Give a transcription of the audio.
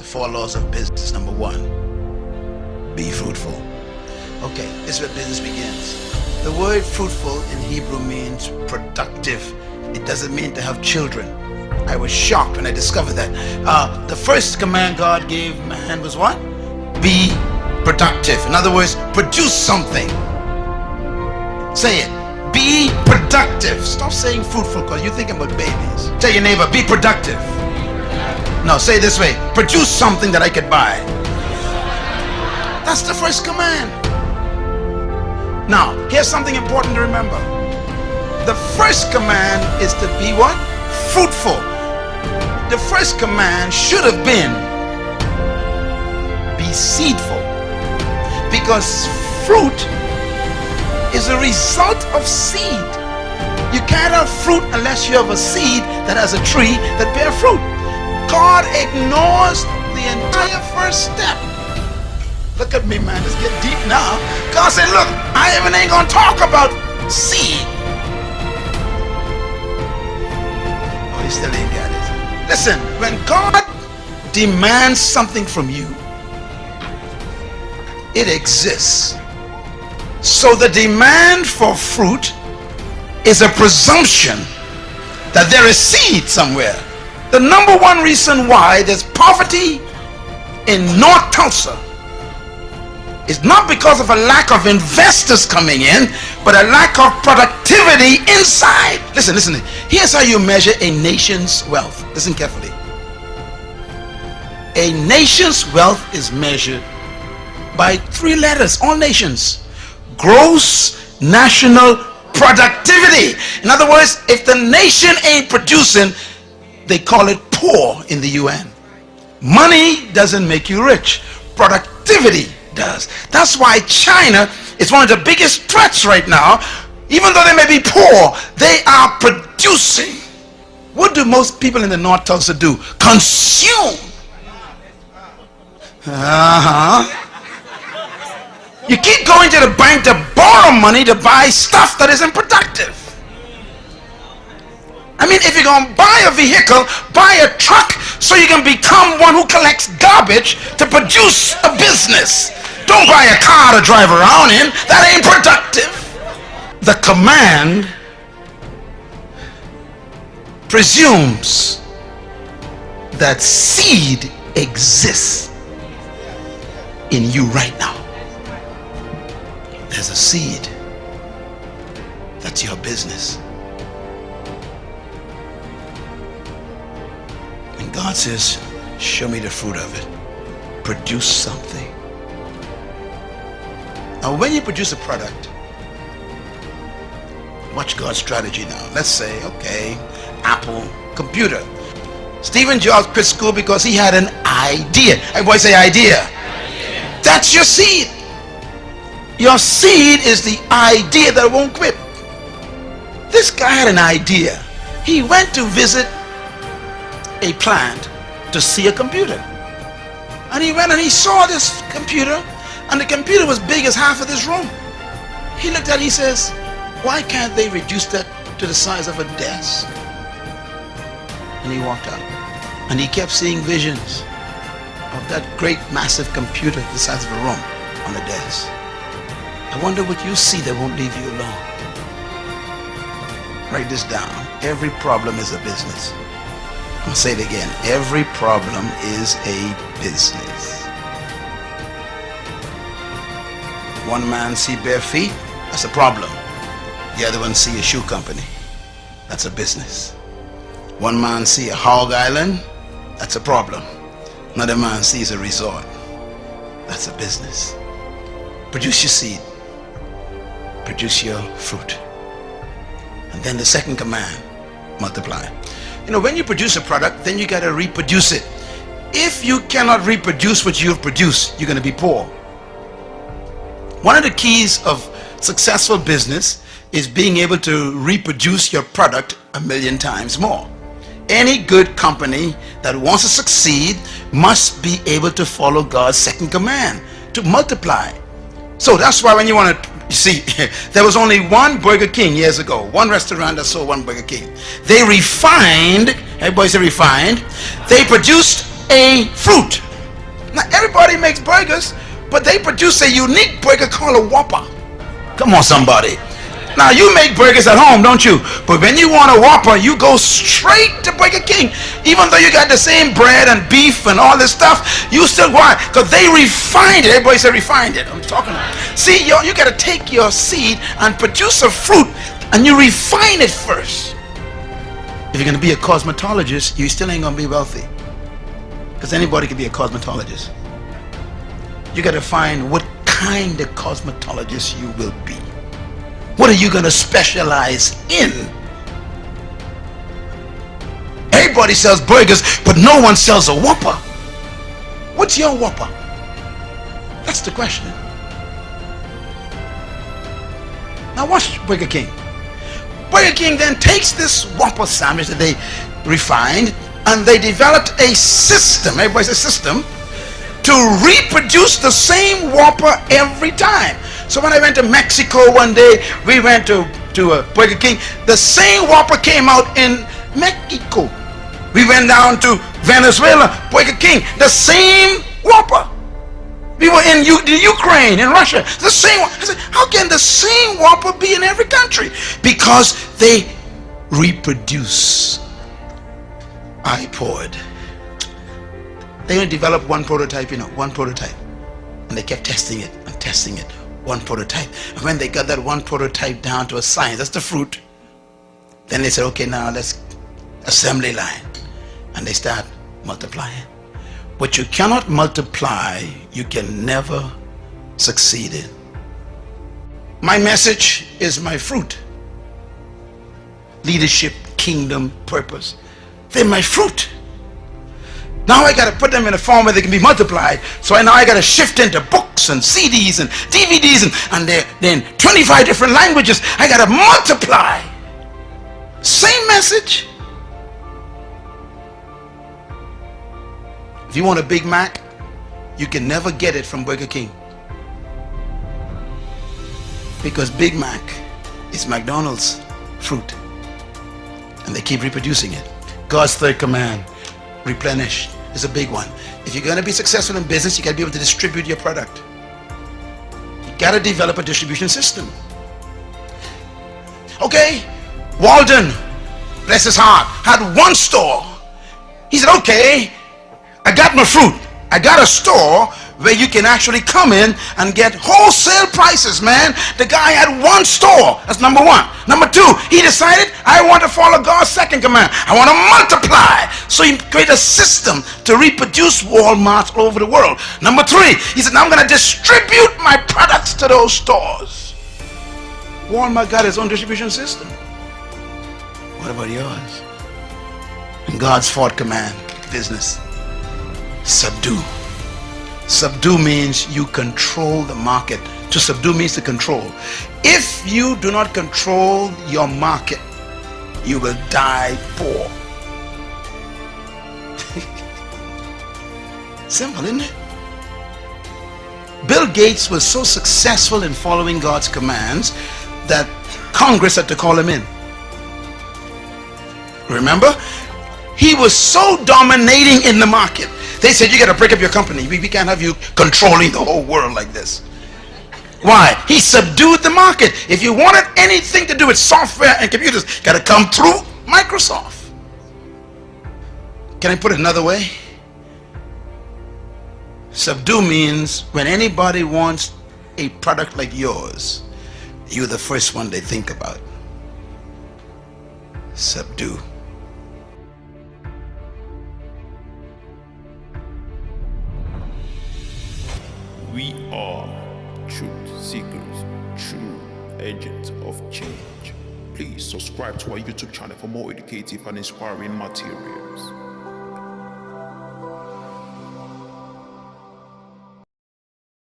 The 4 laws of business. Number 1, be fruitful. Okay, this is where business begins. The word fruitful in Hebrew means productive. It doesn't mean to have children. I was shocked when I discovered that. The first command God gave man was what? Be productive. In other words, produce something. Say it. Be productive. Stop saying fruitful because you're thinking about babies. Tell your neighbor, be productive. No, say it this way. Produce something that I could buy. That's the first command. Now, here's something important to remember. The first command is to be what? Fruitful. The first command should have been be seedful, because fruit is a result of seed. You can't have fruit unless you have a seed that has a tree that bears fruit. God ignores the entire first step. Look at me, man, let's get deep now. God said, look, I even ain't gonna talk about seed. Oh, he still ain't got it. Listen, when God demands something from you, it exists. So the demand for fruit is a presumption that there is seed somewhere. The number 1 reason why there's poverty in North Tulsa is not because of a lack of investors coming in, but a lack of productivity inside. Listen. Here's how you measure a nation's wealth. Listen carefully. A nation's wealth is measured by 3 letters. All nations. Gross national productivity. In other words, if the nation ain't producing, they call it poor in the UN. Money doesn't make you rich. Productivity does. That's why China is one of the biggest threats right now. Even though they may be poor, they are producing. What do most people in the North Tulsa do? Consume. You keep going to the bank to borrow money to buy stuff that isn't productive. I mean, if you're going to buy a vehicle, buy a truck so you can become one who collects garbage to produce a business. Don't buy a car to drive around in. That ain't productive. The command presumes that seed exists in you right now. There's a seed. That's your business. And God says, show me the fruit of it. Produce something. Now when you produce a product, watch God's strategy now. Let's say, okay, Apple computer. Stephen Jobs quit school because he had an idea. Everybody say idea. That's your seed. Your seed is the idea that won't quit. This guy had an idea. He went to visit a plant to see a computer. And he went and he saw this computer, and the computer was big as half of this room. He looked at it, he says, why can't they reduce that to the size of a desk? And he walked out. And he kept seeing visions of that great massive computer the size of a room on the desk. I wonder what you see that won't leave you alone. Write this down. Every problem is a business. I'll say it again. Every problem is a business. One man see bare feet, that's a problem. The other one see a shoe company, that's a business. One man see a hog island, that's a problem. Another man sees a resort, that's a business. Produce your seed. Produce your fruit. And then the second command, multiply. You know, when you produce a product, then you got to reproduce it. If you cannot reproduce what you've produced, you're going to be poor. One of the keys of successful business is being able to reproduce your product 1,000,000 times more. Any good company that wants to succeed must be able to follow God's second command, to multiply. So that's why when you want to, you see, there was only one Burger King years ago, one restaurant that sold one Burger King. They refined, everybody say refined, they produced a fruit. Now everybody makes burgers, but they produce a unique burger called a Whopper. Come on, somebody. Now you make burgers at home, don't you? But when you want a Whopper, you go straight to Burger King. Even though you got the same bread and beef and all this stuff, you still want it because they refined it. Everybody say refined it. I'm talking about. See, you got to take your seed and produce a fruit, and you refine it first. If you're going to be a cosmetologist, you still ain't going to be wealthy, because anybody can be a cosmetologist. You got to find what kind of cosmetologist you will be. What are you going to specialize in? Everybody sells burgers, but no one sells a Whopper. What's your Whopper? That's the question. Now watch Burger King. Burger King then takes this Whopper sandwich that they refined, and they developed a system, everybody says system, to reproduce the same Whopper every time. So when I went to Mexico one day, we went to Burger King. The same Whopper came out in Mexico. We went down to Venezuela, Burger King, the same Whopper. We were in Ukraine, in Russia, the same one. I said, how can the same Whopper be in every country? Because they reproduce. I poured. They only developed one prototype, one prototype. And they kept testing it and testing it. One prototype. And when they got that one prototype down to a science, that's the fruit, then they said, okay, now let's assembly line. And they start multiplying. What you cannot multiply, you can never succeed in. My message is my fruit. Leadership, kingdom, purpose. They're my fruit. Now I got to put them in a form where they can be multiplied. So now I got to shift into books and CDs and DVDs and they're in 25 different languages. I got to multiply. Same message. If you want a Big Mac, you can never get it from Burger King, because Big Mac is McDonald's fruit, and they keep reproducing it. God's third command, replenish, is a big one. If you're going to be successful in business, you got to be able to distribute your product. You got to develop a distribution system. Okay, Walden, bless his heart, had one store. He said, okay, I got my fruit. I got a store where you can actually come in and get wholesale prices, man. The guy had one store. That's number one. Number two, he decided, I want to follow God's second command. I want to multiply. So he created a system to reproduce Walmarts all over the world. Number three, he said, now I'm going to distribute my products to those stores. Walmart got his own distribution system. What about yours? And God's fourth command, business, subdue. Subdue means you control the market. To subdue means to control. If you do not control your market, you will die poor. Simple, isn't it? Bill Gates was so successful in following God's commands that Congress had to call him in. Remember? He was so dominating in the market. They said, you got to break up your company. We can't have you controlling the whole world like this. Why? He subdued the market. If you wanted anything to do with software and computers, got to come through Microsoft. Can I put it another way? Subdue means when anybody wants a product like yours, you're the first one they think about. Subdue. We are truth seekers, true agents of change. Please subscribe to our YouTube channel for more educative and inspiring materials.